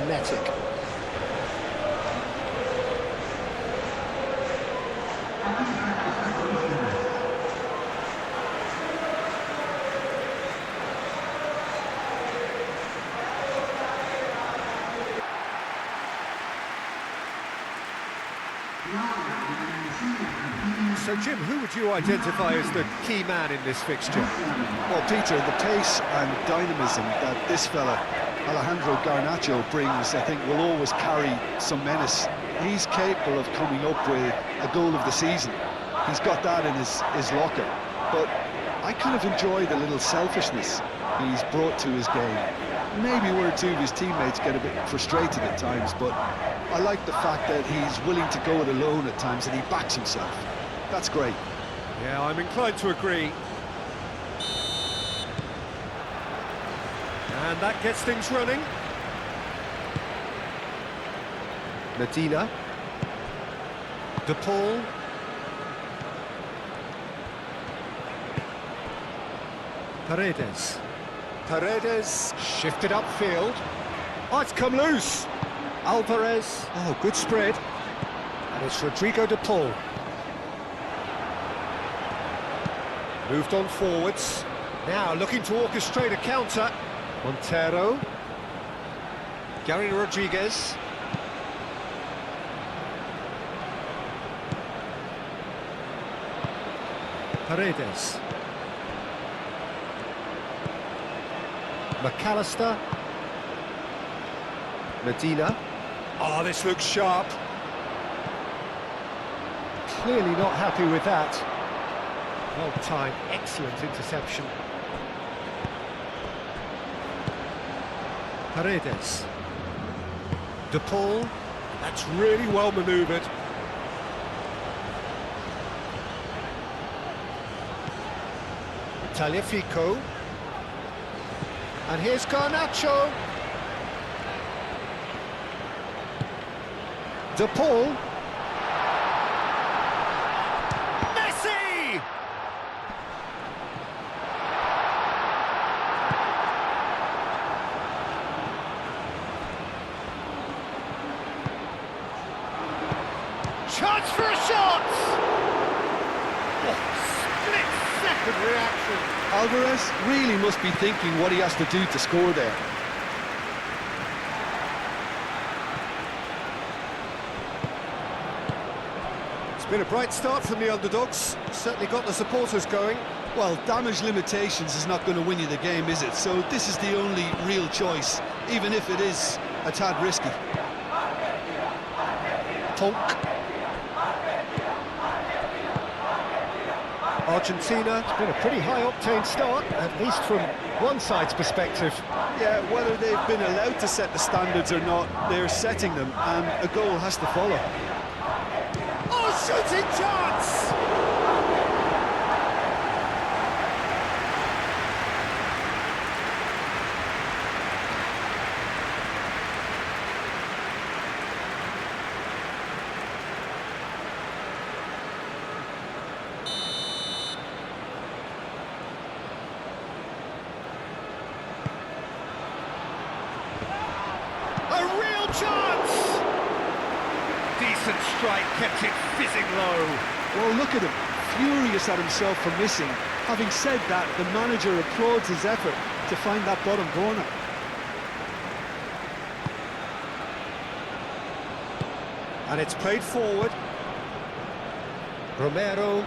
frenetic. So, Jim, who would you identify as the key man in this fixture? Well, Peter, the pace and dynamism that this fella, Alejandro Garnacho, brings, I think, will always carry some menace. He's capable of coming up with a goal of the season. He's got that in his locker. But I kind of enjoy the little selfishness he's brought to his game. Maybe one or two of his teammates get a bit frustrated at times, but I like the fact that he's willing to go it alone at times and he backs himself. That's great. Yeah, I'm inclined to agree. And that gets things running. Medina. De Paul. Paredes. Paredes shifted upfield. Oh, it's come loose. Alvarez. Oh, good spread. And it's Rodrigo de Paul. Moved on forwards. Now looking to orchestrate a counter. Montero. Gary Rodriguez. Paredes. McAllister. Medina. Oh, this looks sharp. Clearly not happy with that. Well timed, excellent interception. Paredes. De Paul. That's really well manoeuvred. Tagliafico. And here's Garnacho. De Paul. Messi! Chance for a shot! Oh, split-second reaction. Alvarez really must be thinking what he has to do to score there. It's been a bright start from the underdogs. Certainly got the supporters going. Well, damage limitations is not going to win you the game, is it? So this is the only real choice, even if it is a tad risky. Tonk. Argentina, it's been a pretty high-octane start, at least from one side's perspective. Yeah, whether they've been allowed to set the standards or not, they're setting them, and a goal has to follow. Oh, shooting chance! A real chance! Decent strike, kept it fizzing low. Well, look at him, furious at himself for missing. Having said that, the manager applauds his effort to find that bottom corner. And it's played forward. Romero.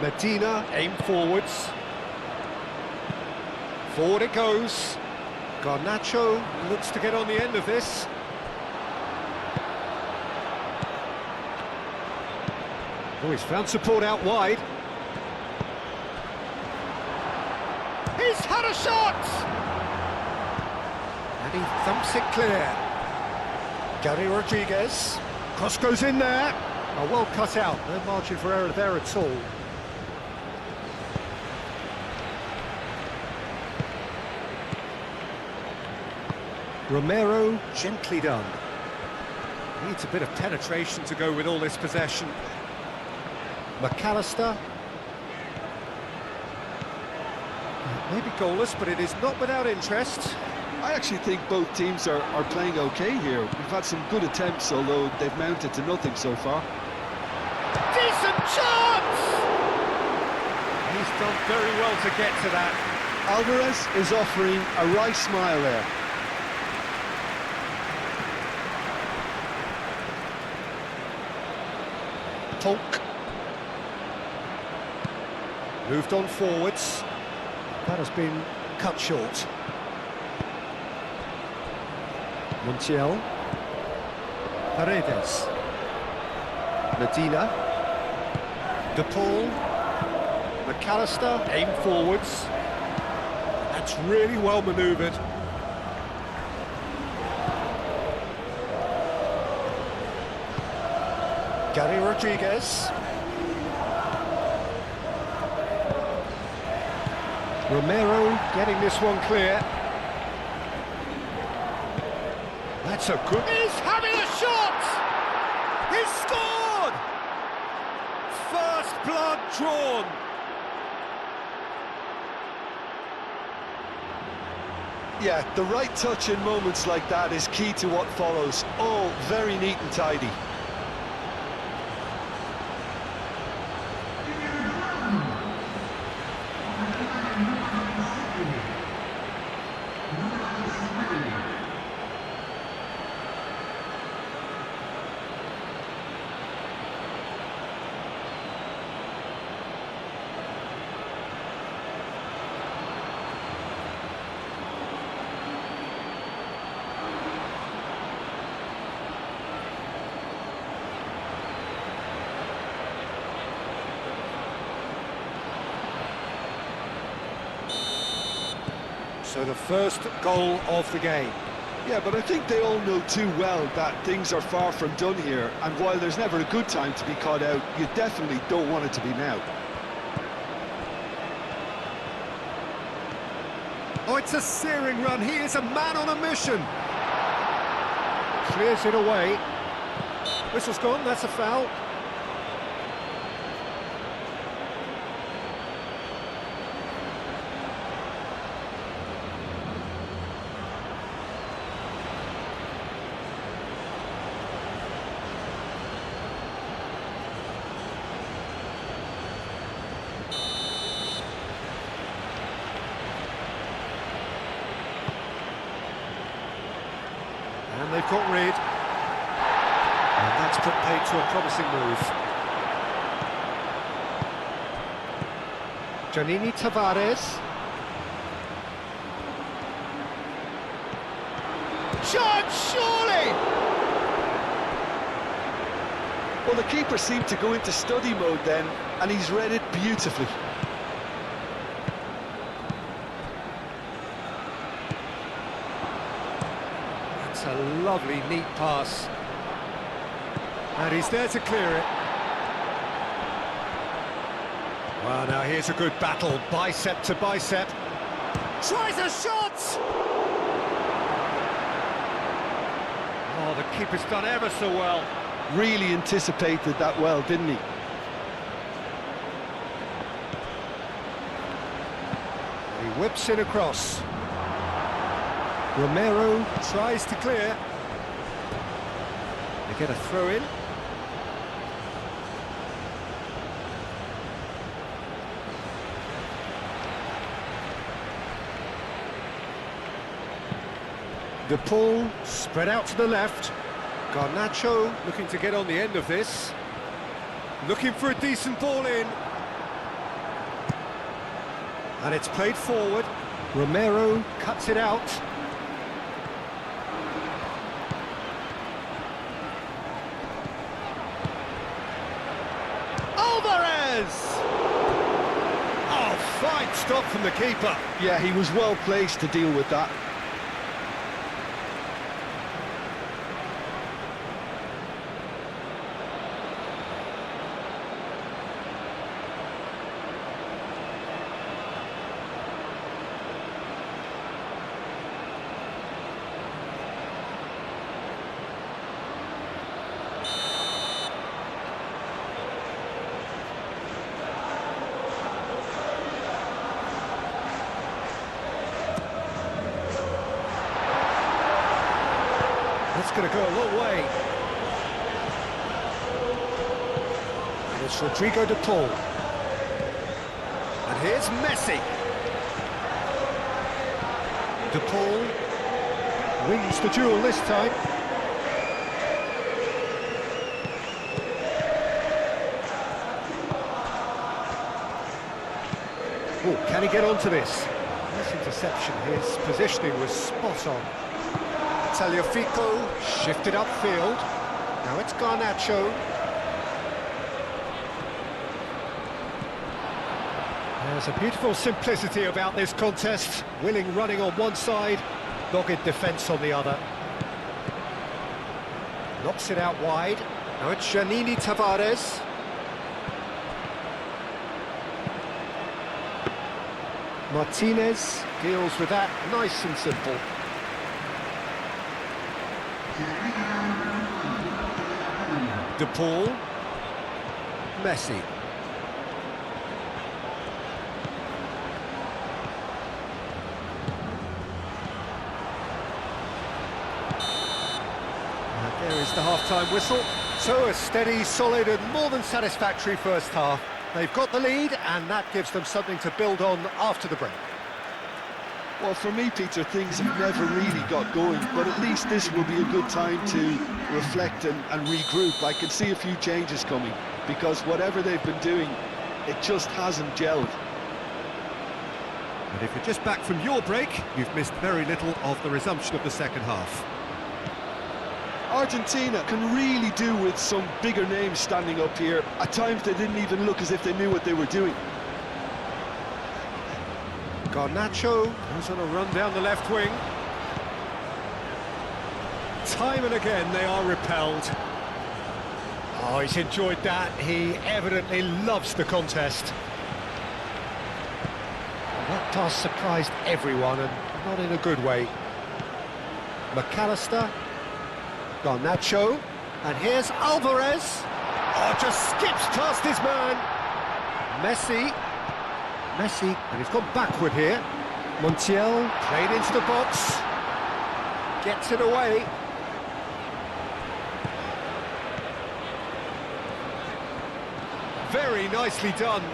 Medina, aim forwards. Forward it goes. Garnacho looks to get on the end of this. Oh, he's found support out wide. He's had a shot! And he thumps it clear. Gary Rodriguez. Cross goes in there. Oh, well cut out. No margin for error there at all. Romero, gently done. Needs a bit of penetration to go with all this possession. McAllister. Maybe goalless, but it is not without interest. I actually think both teams are playing okay here. We've had some good attempts, although they've mounted to nothing so far. Decent chance! He's done very well to get to that. Alvarez is offering a wry smile there. Polk. Moved on forwards. That has been cut short. Montiel. Paredes. Medina. De Paul. McAllister. Aim forwards. That's really well manoeuvred. Gary Rodriguez. Romero getting this one clear. That's a good... He's having a shot! He's scored! First blood drawn. Yeah, the right touch in moments like that is key to what follows. All very neat and tidy. So the first goal of the game. Yeah, but I think they all know too well that things are far from done here, and while there's never a good time to be caught out, you definitely don't want it to be now. Oh, it's a searing run. He is a man on a mission. Clears it away. Whistle's gone, that's a foul. And they've got rid. And that's put paid to a promising move. Giannini Tavares. Chance, surely! Well, the keeper seemed to go into study mode then, and he's read it beautifully. It's a lovely, neat pass. And he's there to clear it. Well, now here's a good battle, bicep to bicep. Tries a shot! Oh, the keeper's done ever so well. Really anticipated that well, didn't he? He whips it across. Romero tries to clear. They get a throw in. De Paul spread out to the left. Garnacho looking to get on the end of this. Looking for a decent ball in. And it's played forward. Romero cuts it out. Alvarez! Oh, fine stop from the keeper. Yeah, he was well placed to deal with that. going to go a long way. And it's Rodrigo de Paul. And here's Messi. De Paul wins the duel this time. Oh, can he get onto this? This interception, his positioning was spot on. Tagliafico shifted upfield. Now it's Garnacho. There's a beautiful simplicity about this contest. Willing running on one side, dogged defence on the other. Knocks it out wide. Now it's Janini Tavares. Martinez deals with that, nice and simple. De Paul. Messi. And there is the half-time whistle. So a steady, solid and more than satisfactory first half. They've got the lead, and that gives them something to build on after the break. Well, for me, Peter, things have never really got going, but at least this will be a good time to reflect and regroup. I can see a few changes coming, because whatever they've been doing, it just hasn't gelled. And if you're just back from your break, you've missed very little of the resumption of the second half. Argentina can really do with some bigger names standing up here. At times they didn't even look as if they knew what they were doing. Garnacho goes on a run down the left wing. Time and again they are repelled. Oh, he's enjoyed that. He evidently loves the contest. And that pass surprised everyone, and not in a good way. McAllister. Garnacho, and here's Alvarez. Oh, just skips past his man. Messi, and he's gone backward here. Montiel, played into the box. Gets it away. Very nicely done.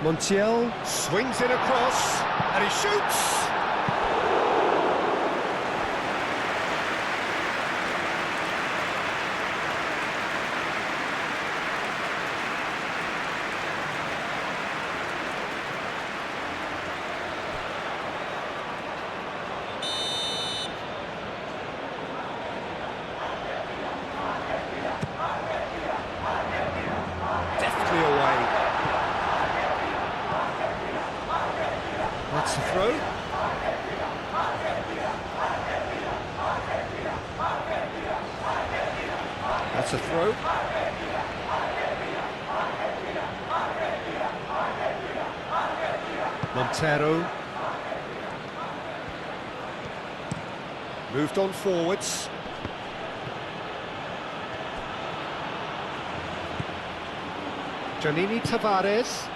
Montiel swings it across, and he shoots! Deftly away. That's the throw. That's a throw. Montero. Moved on forwards. Janini Tavares.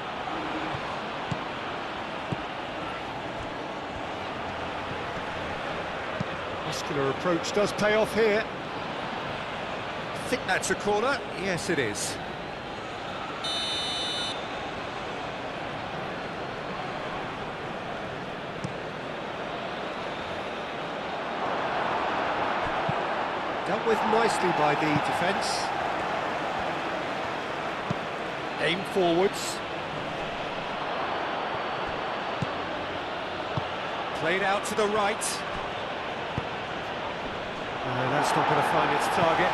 Muscular approach does pay off here. I think that's a corner. Yes, it is. Dealt with nicely by the defence. Aim forwards. Played out to the right. That's not going to find its target.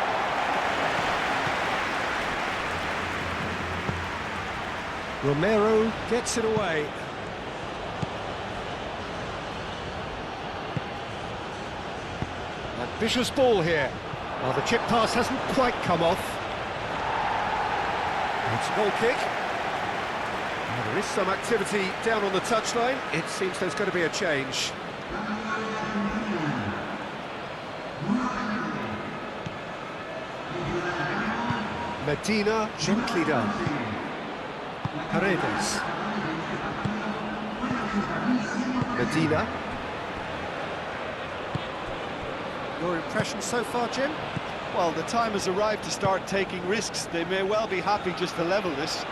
Romero gets it away. Vicious ball here. Well, the chip pass hasn't quite come off. It's a goal kick. Well, there is some activity down on the touchline. It seems there's going to be a change. Medina, gently done. Paredes. Medina. Your impression so far, Jim? Well, the time has arrived to start taking risks. They may well be happy just to level this.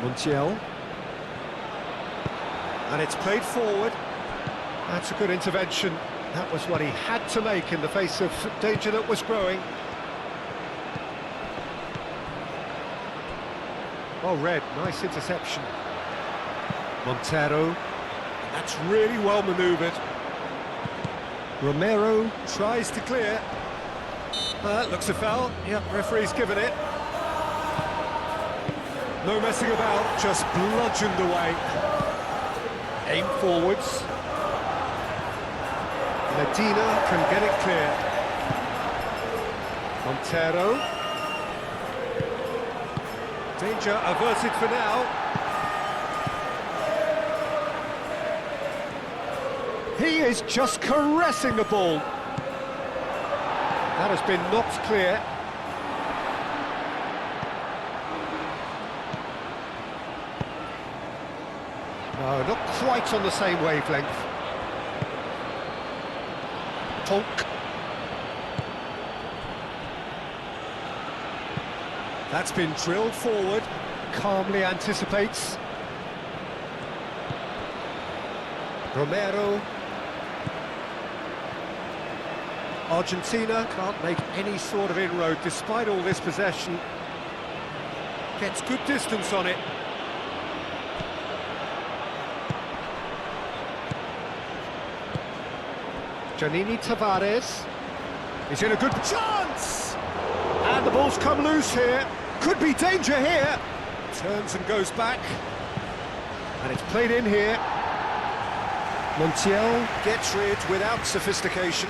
Montiel. And it's played forward. That's a good intervention. That was what he had to make in the face of danger that was growing. Oh, Red, nice interception. Montero. That's really well manoeuvred. Romero tries to clear. Looks a foul. Yep, referee's given it. No messing about, just bludgeoned away. Aim forwards. Medina can get it clear. Montero. Danger averted for now. He is just caressing the ball. That has been knocked clear. No, not quite on the same wavelength. Tonk. That's been drilled forward. Calmly anticipates. Romero. Argentina can't make any sort of inroad despite all this possession. Gets good distance on it. Giannini Tavares is in a good chance! And the ball's come loose here. Could be danger here. Turns and goes back. And it's played in here. Montiel gets rid without sophistication.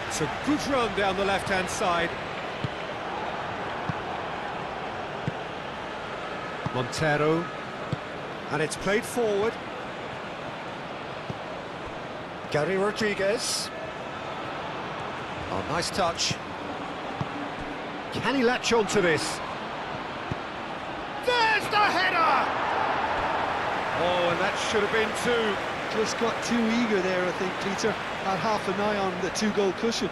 It's a good run down the left-hand side. Montero. And it's played forward. Gary Rodriguez. Oh, nice touch. Can he latch on to this? There's the header! Oh, and that should have been two. Just got too eager there, I think, Peter. Had half an eye on the two-goal cushion.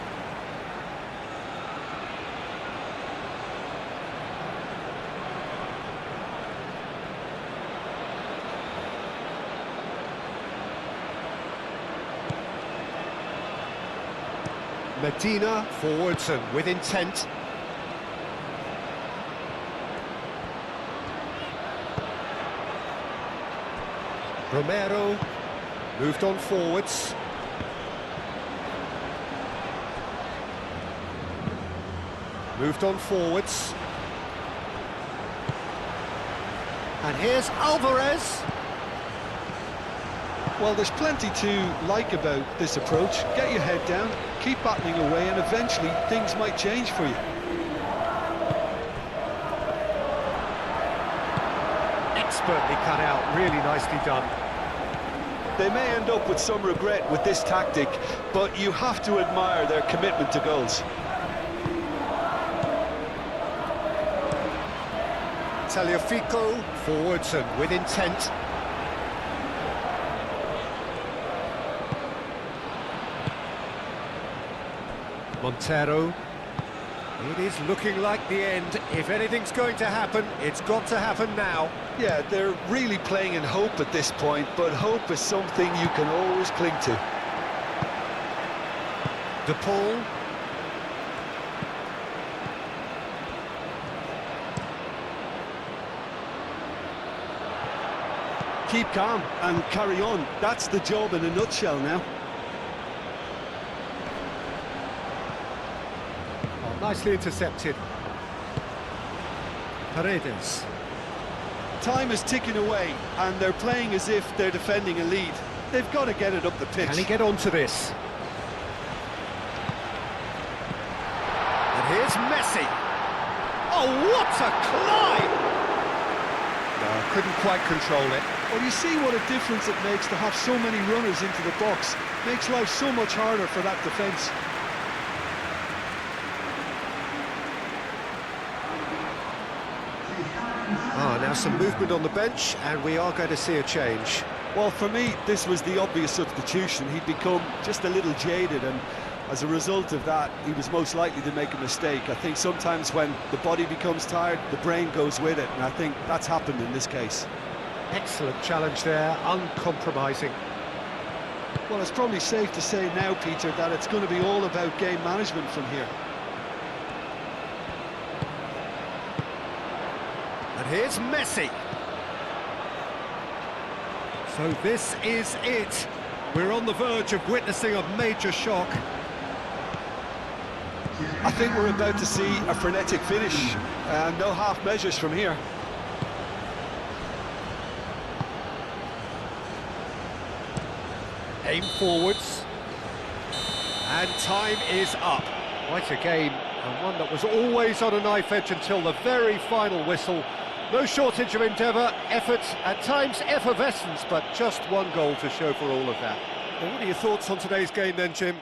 Medina forwards and with intent. Romero moved on forwards. Moved on forwards. And here's Alvarez. Well, there's plenty to like about this approach. Get your head down, keep battling away, and eventually things might change for you. Expertly cut out, really nicely done. They may end up with some regret with this tactic, but you have to admire their commitment to goals. Tagliafico forwards and with intent. Montero. It is looking like the end. If anything's going to happen, it's got to happen now. Yeah, they're really playing in hope at this point, but hope is something you can always cling to. De Paul. Keep calm and carry on. That's the job in a nutshell now. Nicely intercepted. Paredes. Time is ticking away, and they're playing as if they're defending a lead. They've got to get it up the pitch. Can he get onto this? And here's Messi. Oh, what a climb! No, couldn't quite control it. Well, you see what a difference it makes to have so many runners into the box. Makes life so much harder for that defence. Ah, now some movement on the bench, and we are going to see a change. Well, for me, this was the obvious substitution. He'd become just a little jaded, and as a result of that, he was most likely to make a mistake. I think sometimes when the body becomes tired, the brain goes with it, and I think that's happened in this case. Excellent challenge there, uncompromising. Well, it's probably safe to say now, Peter, that it's going to be all about game management from here. And here's Messi. So this is it. We're on the verge of witnessing a major shock. I think we're about to see a frenetic finish, and no half measures from here. Aim forwards. And time is up. Quite a game, and one that was always on a knife edge until the very final whistle. No shortage of endeavour, effort, at times effervescence, but just one goal to show for all of that. Well, what are your thoughts on today's game then, Jim?